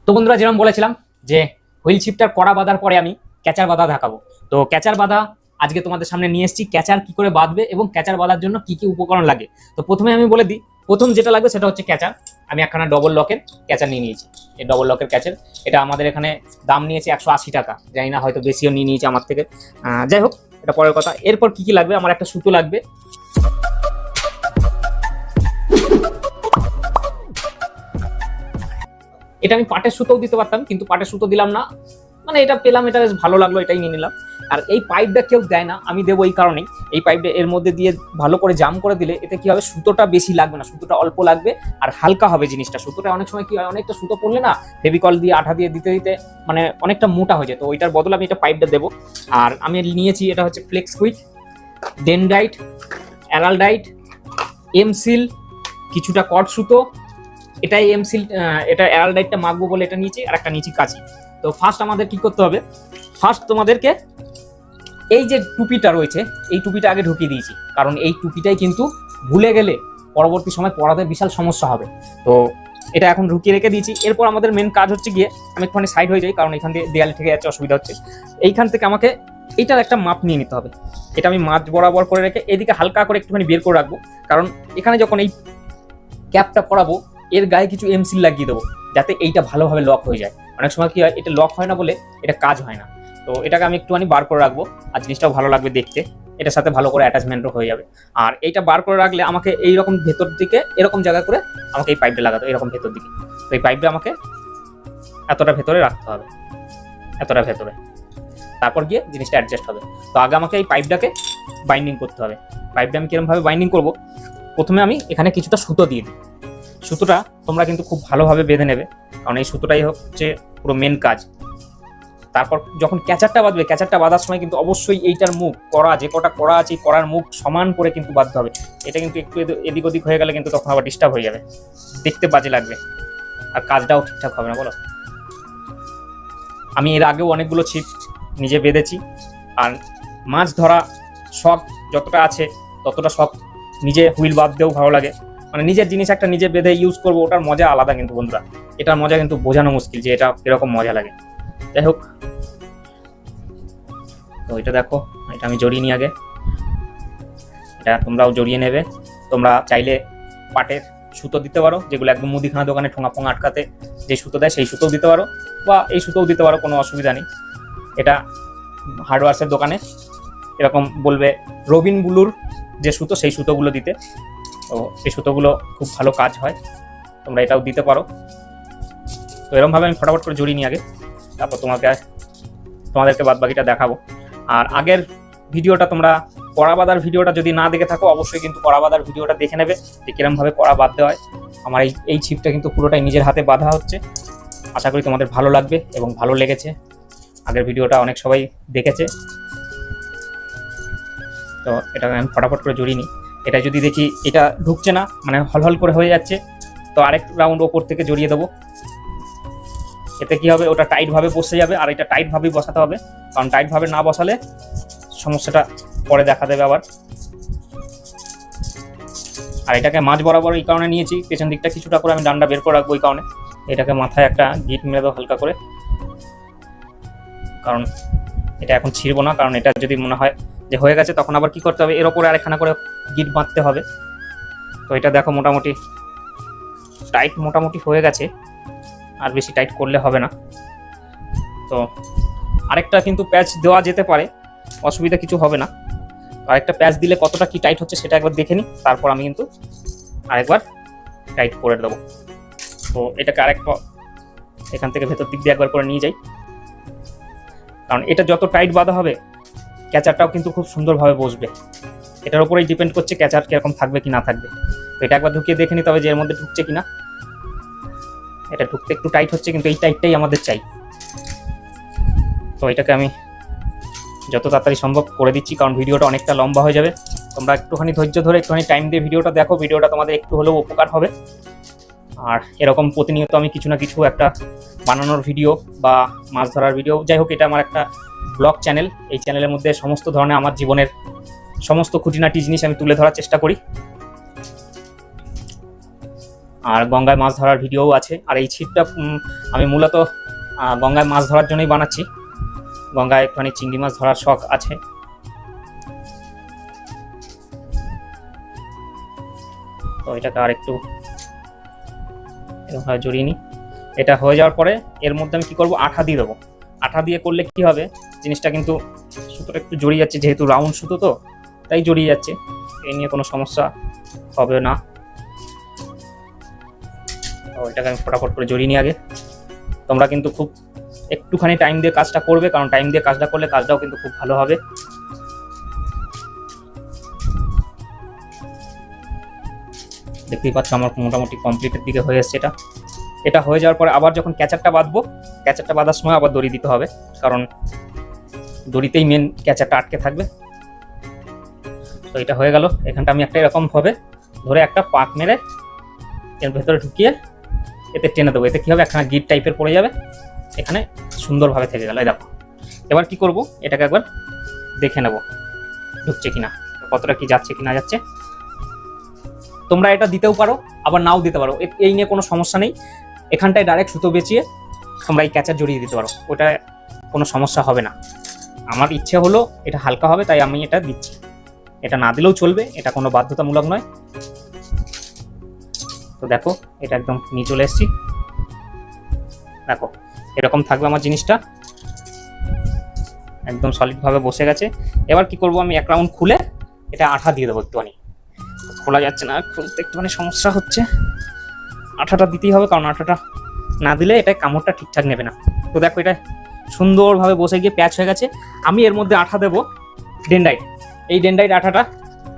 তো বন্ধুরা, যেরকম বলেছিলাম যে হুইল শিফটার কড়া বাঁধার পরে আমি ক্যাচার বাঁধা দেখাবো। তো ক্যাচার বাঁধা আজকে তোমাদের সামনে নিয়ে এসেছি। ক্যাচার কি করে বাঁধবে এবং ক্যাচার বাঁধার জন্য কি কি উপকরণ লাগে। তো প্রথমে আমি বলে দিই, প্রথম যেটা লাগবে সেটা হচ্ছে ক্যাচার। আমি একখানা ডবল লকের ক্যাচার নিয়ে নিয়েছি। এই ডবল লকের ক্যাচার, এটা আমাদের এখানে দাম নিয়েছে 180 টাকা, জানি না হয়তো বেশিও নিয়ে নিয়েছে আমার থেকে। যাই হোক, এটা পরের কথা। এরপর কি কি লাগবে, আমার একটা সুতো লাগবে। এটা আমি পাটের সুতোও দিতে পারতাম, কিন্তু পাটের সুতো দিলাম না, মানে এটা পেলাম, এটা বেশ ভালো লাগলো, এটাই নিয়ে নিলাম। আর এই পাইপটা কেউ দেয় না, আমি দেবো এই কারণেই। এই পাইপটা এর মধ্যে দিয়ে ভালো করে জাম করে দিলে এতে কি হবে, সুতোটা বেশি লাগবে না, সুতোটা অল্প লাগবে আর হালকা হবে জিনিসটা। সুতোটা অনেক সময় কি হয়, অনেকটা সুতো পড়লে না ফেভিকল দিয়ে আঠা দিয়ে দিতে দিতে মানে অনেকটা মোটা হয়ে যায়। তো ওইটার বদলে আমি এটা পাইপটা দেবো। আর আমি নিয়েছি, এটা হচ্ছে ফ্লেক্স কুইক, ডেনডাইট, অ্যারালডাইট, এমসিল, কিছুটা কট সুতো, এটাই এমসিল, এটা অ্যারালডাইটটা মাখবো বলে এটা নিয়েছি, আর একটা নিয়েছি কাঁচি। তো ফার্স্ট আমাদের কি করতে হবে, ফার্স্ট তোমাদেরকে এই যে টুপিটা রয়েছে এই টুপিটা আগে ঢুকিয়ে দিয়েছি, কারণ এই টুপিটাই কিন্তু ভুলে গেলে পরবর্তী সময় পড়াতে বিশাল সমস্যা হবে। তো এটা এখন ঢুকিয়ে রেখে দিয়েছি। এরপর আমাদের মেন কাজ হচ্ছে গিয়ে, আমি একটুখানি সাইড হয়ে যাই কারণ এখান দিয়ে দেয়ালে ঠেকে যাচ্ছে, অসুবিধা হচ্ছে। এইখান থেকে আমাকে এইটার একটা মাপ নিয়ে নিতে হবে। এটা আমি মাছ বরাবর করে রেখে এদিকে হালকা করে একটুখানি বের করে রাখবো, কারণ এখানে যখন এই ক্যাপটা পরাবো এর গায়ে কিছু এমসিল লাগিয়ে দেবো, যাতে এইটা ভালোভাবে লক হয়ে যায়। অনেক সময় কি হয়, এটা লক হয় না বলে এটা কাজ হয় না। তো এটাকে আমি একটুখানি বার করে রাখবো, আর জিনিসটাও ভালো লাগবে দেখতে, এটার সাথে ভালো করে অ্যাটাচমেন্টও হয়ে যাবে। আর এইটা বার করে রাখলে আমাকে এইরকম ভেতর দিকে এরকম জায়গা করে আমাকে এই পাইপটা লাগাতে হবে, এরকম ভেতর দিকে। তো এই পাইপটা আমাকে এতটা ভেতরে রাখতে হবে, এতটা ভেতরে, তারপর গিয়ে জিনিসটা অ্যাডজাস্ট হবে। তো আগে আমাকে এই পাইপটাকে বাইন্ডিং করতে হবে। পাইপটা আমি কিরমভাবে বাইন্ডিং করব, প্রথমে আমি এখানে কিছুটা সুতো দিয়ে দিই। সুতোটা তোমরা কিন্তু খুব ভালোভাবে বেঁধে নেবে, কারণ এই সুতোটাই হচ্ছে পুরো মেন কাজ। তারপর যখন ক্যাচারটা বাঁধবে, ক্যাচারটা বাঁধার সময় কিন্তু অবশ্যই এইটার মুখ কড়া, যে কটা কড়া আছে কড়ার মুখ সমান করে কিন্তু বাঁধতে হবে। এটা কিন্তু একটু এদিক ওদিক হয়ে গেলে কিন্তু তখন আবার ডিস্টার্ব হয়ে যাবে, দেখতে বাজে লাগবে, আর কাজটাও ঠিকঠাক হবে না, বলো। আমি এর আগেও অনেকগুলো ছিপ নিজে বেঁধেছি, আর মাছ ধরা শখ যতটা আছে ততটা শখ নিজে হুইল বাঁধতেও ভালো লাগে। মানে নিজের জিনিস একটা নিজে বেঁধে ইউজ করবো, ওটার মজা আলাদা কিন্তু বন্ধুরা। এটার মজা কিন্তু বোঝানো মুশকিল যে এটা এরকম মজা লাগে। যাই হোক, তো এটা দেখো, এটা আমি জড়িয়ে নিই আগে, এটা তোমরাও জড়িয়ে নেবে। তোমরা চাইলে পাটের সুতো দিতে পারো, যেগুলো একদম মুদিখানা দোকানে ঠোঙা ফোঙা আটকাতে যে সুতো দেয় সেই সুতোও দিতে পারো, বা এই সুতোও দিতে পারো, কোনো অসুবিধা নেই। এটা হার্ডওয়্যার্সের দোকানে এরকম বলবে রবিন ব্লুর যে সুতো, সেই সুতোগুলো দিতে। তো এই সুতোগুলো খুব ভালো কাজ হয়, তোমরা এটাও দিতে পারো। তো এরকমভাবে আমি ফটাফট করে জড়িয়ে নিই আগে, তারপর তোমাদেরকে বাদবাকিটা দেখাবো। আর আগের ভিডিওটা, তোমরা কড়া বাঁধার ভিডিওটা যদি না দেখে থাকো, অবশ্যই কিন্তু কড়া বাঁধার ভিডিওটা দেখে নেবে যে কিরমভাবে কড়া বাঁধতে হয়। আমার এই ছিপটা কিন্তু পুরোটাই নিজের হাতে বাঁধা হচ্ছে। আশা করি তোমাদের ভালো লাগবে এবং ভালো লেগেছে, আগের ভিডিওটা অনেক সবাই দেখেছে। তো এটা আমি ফটাফট করে জড়িয়ে নিই। এটা যদি দেখি এটা ঢুকছে না, মানে হলহল করে হয়ে যাচ্ছে, তো আরেক রাউন্ড ওপর থেকে জড়িয়ে দেবো। এতে কি হবে, ওটা টাইটভাবে বসে যাবে, আর এটা টাইটভাবেই বসাতে হবে, কারণ টাইটভাবে না বসালে সমস্যাটা পরে দেখা দেবে আবার। আর এটাকে মাঝ বরাবর এই কারণে নিয়েছি, পেছন দিকটা কিছুটা করে আমি ডান্ডা বের করে রাখবো এই কারণে। এটাকে মাথায় একটা গিট মেরে দেবো হালকা করে, কারণ এটা এখন ছিঁড়বো না, কারণ এটা যদি মনে হয় যে হয়ে গেছে তখন আবার কি করতে হবে, এর ওপরে আরেকখানা করে গিট বাঁধতে হবে। তো এটা দেখো মোটামুটি টাইট মোটামুটি হয়ে গেছে, আর বেশি টাইট করলে হবে না। তো আরেকটা কিন্তু প্যাচ দেওয়া যেতে পারে, অসুবিধা কিছু হবে না। আরেকটা প্যাচ দিলে কতটা কি টাইট হচ্ছে সেটা একবার দেখে নিই, তারপর আমি কিন্তু আরেকবার টাইট করে দেবো। তো এটাকে আরেকবার এখান থেকে ভেতর দিক দিয়ে একবার করে নিয়ে যাই, কারণ এটা যত টাইট বাঁধা হবে ক্যাচারটাও কিন্তু খুব সুন্দরভাবে বসবে। এটার উপরেই ডিপেন্ড করছে ক্যাচার কিরকম থাকবে কি না থাকবে। তো এটা একবার ঢুকিয়ে দেখে নিতে হবে যে এর মধ্যে ঢুকছে কিনা। এটা ঢুকতে একটু টাইট হচ্ছে, কিন্তু এই টাইটটাই আমাদের চাই। তো এটাকে আমি যত তাড়াতাড়ি সম্ভব করে দিচ্ছি, কারণ ভিডিওটা অনেকটা লম্বা হয়ে যাবে। তোমরা একটুখানি ধৈর্য ধরে একটুখানি টাইম দিয়ে ভিডিওটা দেখো, ভিডিওটা তোমাদের একটু হলেও উপকার হবে। আর এরকম প্রতিনিয়ত আমি কিছু না কিছু একটা বানানোর ভিডিও বা মাছ ধরার ভিডিও, যাই হোক, এটা আমার একটা ব্লগ চ্যানেল। এই চ্যানেলের মধ্যে সমস্ত ধরনের আমার জীবনের সমস্ত খুঁটিনাটি জিনিস আমি তুলে ধরার চেষ্টা করি। আর গঙ্গায় মাছ ধরার ভিডিওও আছে। আর এই ছিপটা আমি মূলত গঙ্গায় মাছ ধরার জন্যই বানাচ্ছি। গঙ্গায় একটুখানি চিংড়ি মাছ ধরার শখ আছে। তো এটাকে আর একটু এরকমভাবে জড়িয়ে নিই। এটা হয়ে যাওয়ার পরে এর মধ্যে আমি কি করব, আঠা দিয়ে দেবো। আঠা দিয়ে করলে কি হবে, জিনিসটা কিন্তু সুতোটা একটু জড়িয়ে যাচ্ছে, যেহেতু রাউন্ড সুতো তো তাই জড়িয়ে যাচ্ছে। এই নিয়ে কোনো সমস্যা হবে না। তো এটাকে আমি ফটাফট করে জড়িয়ে নিই আগে। তোমরা কিন্তু খুব একটুখানি টাইম দিয়ে কাজটা করবে, কারণ টাইম দিয়ে কাজটা করলে কাজটাও কিন্তু খুব ভালো হবে। দেখতেই পাচ্ছ আমার মোটামুটি কমপ্লিটের দিকে হয়ে এসছে। এটা হয়ে যাওয়ার পরে আবার যখন ক্যাচারটা বাঁধবো, ক্যাচারটা বাঁধার সময় আবার দড়ি দিতে হবে, কারণ দড়িতেই মেন ক্যাচারটা আটকে থাকবে। তো এটা হয়ে গেল। এখানটা আমি একটা এরকম ভাবে ধরে একটা পাক মেরে এর ভেতরে ঢুকিয়ে এতে টেনে দেবো। এতে কি হবে, একখানা গিট টাইপের পড়ে যাবে, এখানে সুন্দরভাবে থেকে গেল। এই দেখো, এবার কি করব, এটাকে একবার দেখে নেব ঢুকছে কিনা, কতটা কি যাচ্ছে কি না যাচ্ছে। তোমরা এটা দিতেও পারো, আবার নাও দিতে পারো, এই নিয়ে কোনো সমস্যা নেই। এখানটায় ডাইরেক্ট সুতো বেঁচিয়ে তোমরা এই ক্যাচার জড়িয়ে দিতে পারো, ওটা কোনো সমস্যা হবে না। আমার ইচ্ছে হলো এটা হালকা হবে তাই আমি এটা দিচ্ছি, এটা না দিলেও চলবে, এটা কোনো বাধ্যতামূলক নয়। তো দেখো এটা একদম নিয়ে চলে এসেছি। দেখো এরকম থাকবে আমার জিনিসটা, একদম সলিডভাবে বসে গেছে। এবার কি করব, আমি এক রাউন্ড খুলে এটা আঠা দিয়ে দেবো। একটুখানি খোলা যাচ্ছে না, খুলতে একটুখানি সমস্যা হচ্ছে। আঠাটা দিতেই হবে, কারণ আঠাটা না দিলে এটা কামড়টা ঠিকঠাক নেবে না। তো দেখো এটা সুন্দরভাবে বসে গিয়ে প্যাচ হয়ে গেছে। আমি এর মধ্যে আঠা দেবো ডেনড্রাইট। এই ডেনড্রাইট আঠাটা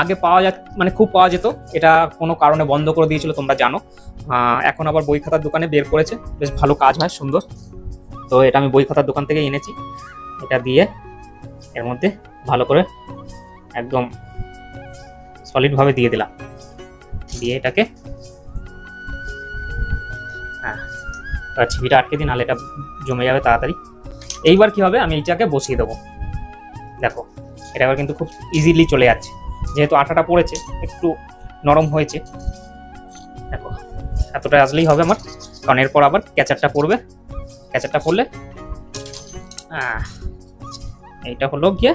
আগে পাওয়া মানে খুব পাওয়া যেত, এটা কোনো কারণে বন্ধ করে দিয়েছিল তোমরা জানো। এখন আবার বই খাতার দোকানে বের করেছে, বেশ ভালো কাজ হয়, সুন্দর। তো এটা আমি বই খাতার দোকান থেকে এনেছি। এটা দিয়ে এর মধ্যে ভালো করে একদম সলিডভাবে দিয়ে দিলাম, দিয়ে এটাকে ছিপিটা আটকে দিই, নাহলে এটা জমে যাবে তাড়াতাড়ি। এইবার কি হবে, আমি এইটাকে বসিয়ে দেবো। দেখো এটা এবার কিন্তু খুব ইজিলি চলে যাচ্ছে, যেহেতু আঠাটা পড়েছে একটু নরম হয়েছে। দেখো এতটা আসলেই হবে আমার, কারণ এরপর আবার ক্যাচারটা পড়বে। ক্যাচারটা পড়লে এইটা হলো গিয়ে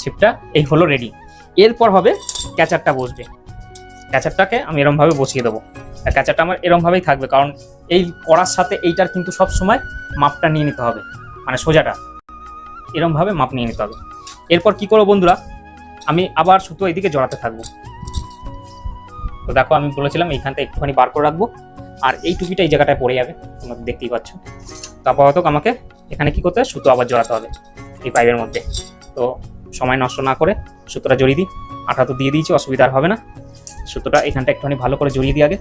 ছিপটা, এই হলো রেডি। এরপর হবে ক্যাচারটা বসবে। ক্যাচারটাকে আমি এরমভাবে বসিয়ে দেবো, আর ক্যাচারটা আমার এরমভাবেই থাকবে, কারণ এই করার সাথে এইটার কিন্তু সব সময় মাপটা নিয়ে নিতে হবে, মানে সোজাটা এরমভাবে মাপ নিয়ে নিতে হবে। এরপর কি করবো বন্ধুরা, আমি আবার সুতো এইদিকে জড়াতে থাকবো। তো দেখো আমি বলেছিলাম এইখানটা একটুখানি বার করে রাখবো, আর এই টুপিটা এই জায়গাটায় পড়ে যাবে, তোমরা দেখতেই পাচ্ছ। তারপর হয়তো আমাকে এখানে কি করতে হবে, সুতো আবার জড়াতে হবে এই পাইপের মধ্যে। তো সময় নষ্ট না করে সুতোটা জড়িয়ে দিই। আঠা তো দিয়ে দিয়েছি, অসুবিধা হবে না। সুতোটা এখানটা একটুখানি ভালো করে জড়িয়ে দিই আগে।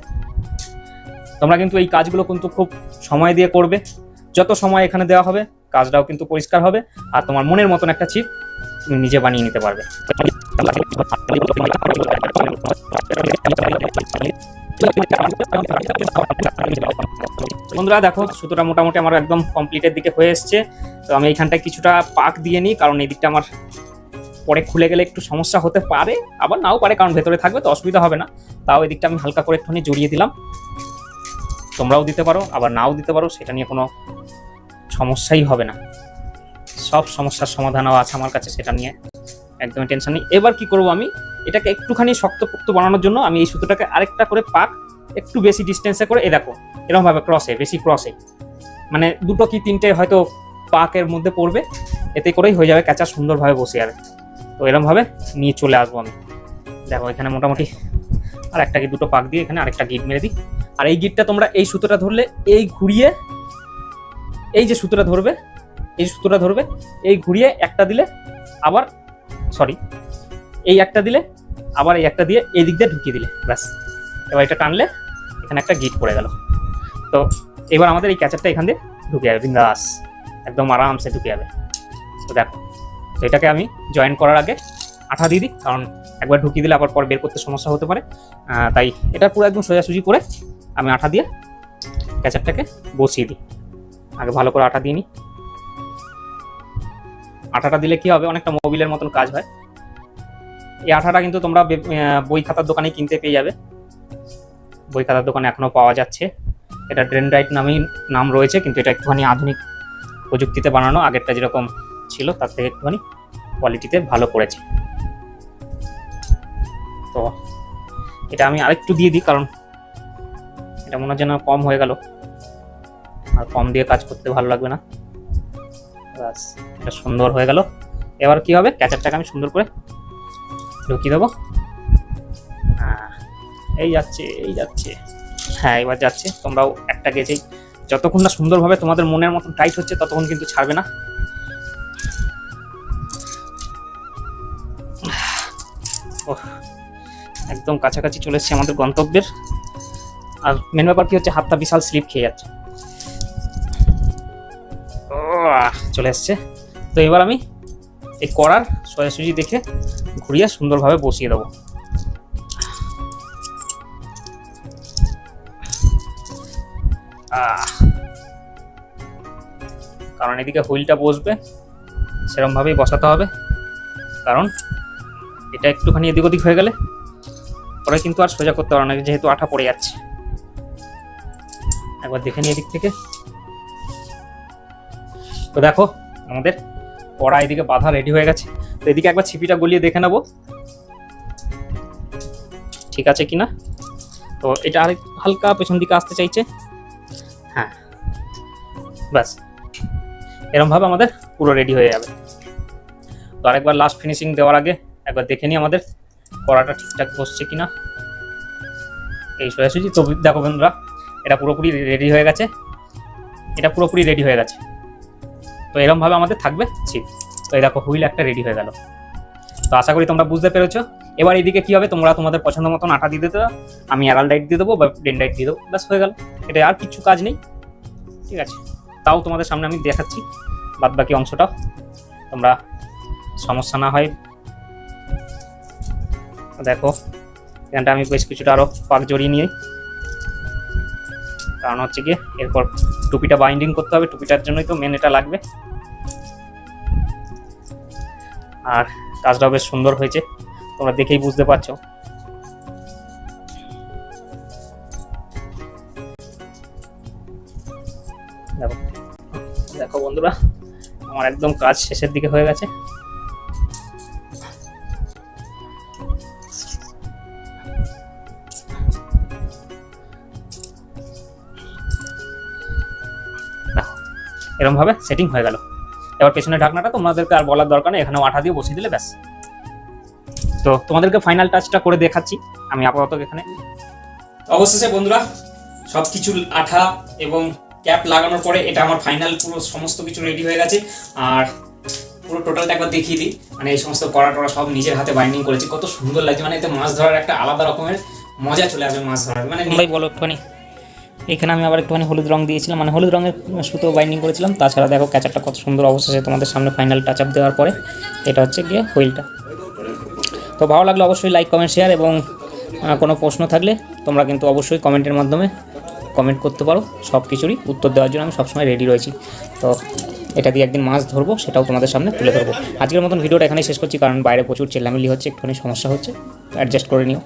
তোমরা কিন্তু এই কাজগুলো কিন্তু খুব সময় দিয়ে করবে, যত সময় এখানে দেওয়া হবে কাজটাও কিন্তু পরিষ্কার হবে, আর তোমার মনের মতন একটা ছিপ তুমি নিজে বানিয়ে নিতে পারবে। বন্ধুরা দেখো সুতোটা মোটামুটি আমার একদম কমপ্লিটের দিকে হয়ে এসছে। তো আমি এইখানটায় কিছুটা পাক দিয়ে নিই, কারণ এই দিকটা আমার পরে খুলে গেলে একটু সমস্যা হতে পারে, আবার নাও পারে, কারণ ভেতরে থাকবে তো অসুবিধা হবে না। তাও এই দিকটা আমি হালকা করে একটুখানি জড়িয়ে দিলাম। তোমরাও দিতে পারো, আবার নাও দিতে পারো, সেটা নিয়ে কোনো সমস্যাই হবে না। সব সমস্যার সমাধানও আছে আমার কাছে, সেটা নিয়ে একদমই টেনশন নেই। এবার কি করব, আমি এটাকে একটুখানি শক্তপোক্ত বানানোর জন্য আমি এই সুতোটাকে আরেকটা করে পাক একটু বেশি ডিস্টেন্সে করে দেখো এরকমভাবে ক্রসে, বেশি ক্রসে, মানে দুটো কি তিনটে হয়তো পাকের মধ্যে পড়বে, এতে করেই হয়ে যাবে, ক্যাচা সুন্দরভাবে বসে যাবে। তো এরকমভাবে নিয়ে চলে আসবো আমি। দেখো এখানে মোটামুটি আর একটা কি দুটো পাক দিয়ে এখানে আরেকটা গিট মেরে দিই। আর এই গিটটা তোমরা এই সুতোটা ধরলে এই ঘুরিয়ে, এই যে সুতোটা ধরবে, এই সুতোটা ধরবে, এই ঘুরিয়ে একটা দিলে আবার এই একটা দিলে আবার এই একটা দিয়ে এই দিক দিয়ে ঢুকিয়ে দিলে ব্যাস। এবার এটা টানলে এখানে একটা গিট পড়ে গেল। তো এবার আমাদের এই ক্যাচারটা এখান দিয়ে ঢুকে যাবে বিন্দাস, একদম আরামসে ঢুকে যাবে। তো দেখো এটাকে আমি জয়েন করার আগে আঠা দিয়ে দিই, কারণ একবার ঢুকিয়ে দিলে আবার পর বের করতে সমস্যা হতে পারে। তাই এটা পুরো একদম সোজাসুজি করে আমি আঠা দিয়ে ক্যাচারটাকে বসিয়ে দিই। আগে ভালো করে আঠা দিয়ে নিই। আঠাটা দিলে কি হবে, অনেকটা মোবিলের মতন কাজ হয়। এই আঠাটা কিন্তু তোমরা বই খাতার দোকানে কিনতে পেয়ে যাবে। বই খাতার দোকানে এখনও পাওয়া যাচ্ছে। এটা ডেনড্রাইট নামেই নাম রয়েছে, কিন্তু এটা একটুখানি আধুনিক প্রযুক্তিতে বানানো, আগেরটা যেরকম ছিল তার থেকে একটুখানি কোয়ালিটিতে ভালো করেছে। তো এটা আমি আরেকটু দিয়ে দিই, কারণ এটা মনে হচ্ছে না কম হয়ে গেল, আর কম দিয়ে কাজ করতে ভালো লাগবে না। ব্যাস, এটা সুন্দর হয়ে গেল। এবার কি হবে, ক্যাচারটাকে আমি সুন্দর করে ঢুকিয়ে দেবো। এই যাচ্ছে, এই যাচ্ছে, হ্যাঁ এবার যাচ্ছে। তোমরাও একটা গেজেই যতক্ষণ না সুন্দরভাবে তোমাদের মনের মতন টাইট হচ্ছে ততক্ষণ কিন্তু ছাড়বে না। একদম কাছাকাছি চলে এসেছে আমাদের গন্তব্যের। আর মেন ব্যাপার কি হচ্ছে, হাতটা বিশাল স্লিপ খেয়ে যাচ্ছে। চলে এসছে। তো এবার আমি এই কড়ার সোজাসুজি দেখে ঘুরিয়ে সুন্দরভাবে বসিয়ে দেবো। কারণ এদিকে হুইলটা বসবে সেরকম ভাবেই বসাতে হবে, কারণ এটা একটুখানি এদিক ওদিক হয়ে গেলে পরে কিন্তু আর সোজা করতে পারবে না, যেহেতু আঠা পড়ে যাচ্ছে। একবার দেখে নিই এদিক থেকে। তো দেখো আমাদের কড়া এদিকে বাঁধা রেডি হয়ে গেছে। তো এদিকে একবার ছিপিটা গলিয়ে দেখে নেবো ঠিক আছে কিনা। তো এটা আরেক হালকা পেছন দিকে আসতে চাইছে, হ্যাঁ ব্যাস এরকম ভাবে আমাদের পুরো রেডি হয়ে যাবে। তো আরেকবার লাস্ট ফিনিশিং দেওয়ার আগে একবার দেখে নিই আমাদের কড়াটা ঠিকঠাক বসছে কিনা। এই সোজাসুজি। তো দেখো বন্ধুরা, এটা পুরোপুরি রেডি হয়ে গেছে, এটা পুরোপুরি রেডি হয়ে গেছে। তো এরকম ভাবে আমাদের থাকবে ছিপ। তো এই দেখো হুইল একটা রেডি হয়ে গেল। তো আশা করি তোমরা বুঝতে পেরেছো। এবার এইদিকে কি হবে, তোমরা তোমাদের পছন্দ মতন আটা দিয়ে দিতে, আমি অ্যারালডাইট দিয়ে দেবো বা ডেনড্রাইট দিয়ে দেবো, ব্যাস হয়ে গেল। এটা আর কিছু কাজ নেই, ঠিক আছে। তাও তোমাদের সামনে আমি দেখাচ্ছি বাদ বাকি অংশটা, তোমরা সমস্যা না হয়। দেখো এখানটা আমি বেশ কিছুটা আরও পাক জড়িয়ে নিয়ে, কারণ হচ্ছে গিয়ে এরপর টুপিটা বাইন্ডিং করতে হবে, টুপিটার জন্যই তো মেন এটা লাগবে। আর কাজটাও বেশ সুন্দর হয়েছে, তোমরা দেখেই বুঝতে পারছো। দেখো দেখো বন্ধুরা, আমার একদম কাজ শেষের দিকে হয়ে গেছে। এরকম ভাবে সেটিং হয়ে গেল। এবার পেছনের ঢাকনাটা তোমাদেরকে আর বলার দরকার নেই, এখানেও আঠা দিয়ে বসিয়ে দিলে ব্যাস। তো তোমাদেরকে ফাইনাল টাচটা করে দেখাচ্ছি আমি আপাতত এখানে। অবশেষে বন্ধুরা সব কিছু আঠা এবং ক্যাপ লাগানোর পরে এটা আমার ফাইনাল পুরো সমস্ত কিছু রেডি হয়ে গেছে। আর পুরো টোটালটা একবার দেখিয়ে দিই, মানে এই সমস্ত কড়া টড়া সব নিজের হাতে বাইন্ডিং করেছি, কত সুন্দর লাগছে। মানে এতে মাছ ধরার একটা আলাদা রকমের মজা চলে আসবে মাছ ধরার। মানে তোমরাই বলো একটুখানি। এখানে আমি আবার একটুখানি হলুদ রং দিয়েছিলাম, মানে হলুদ রঙের সুতো বাইন্ডিং করেছিলাম। তাছাড়া দেখো ক্যাচারটা কত সুন্দর অবশেষে তোমাদের সামনে ফাইনাল টাচ আপ দেওয়ার পরে এটা হচ্ছে গিয়ে হুইলটা। তো ভালো লাগলো অবশ্যই লাইক কমেন্ট শেয়ার, এবং কোনো প্রশ্ন থাকলে তোমরা কিন্তু অবশ্যই কমেন্টের মাধ্যমে কমেন্ট করতে পারো। সব কিছুরই উত্তর দেওয়ার জন্য আমি সবসময় রেডি রয়েছি। তো এটা দিয়ে একদিন মাছ ধরবো, সেটাও তোমাদের সামনে তুলে ধরবো। আজকের মতন ভিডিওটা এখানেই শেষ করছি, কারণ বাইরে প্রচুর চেল্লামিল্লি হচ্ছে, একটুখানি সমস্যা হচ্ছে, অ্যাডজাস্ট করে নিও।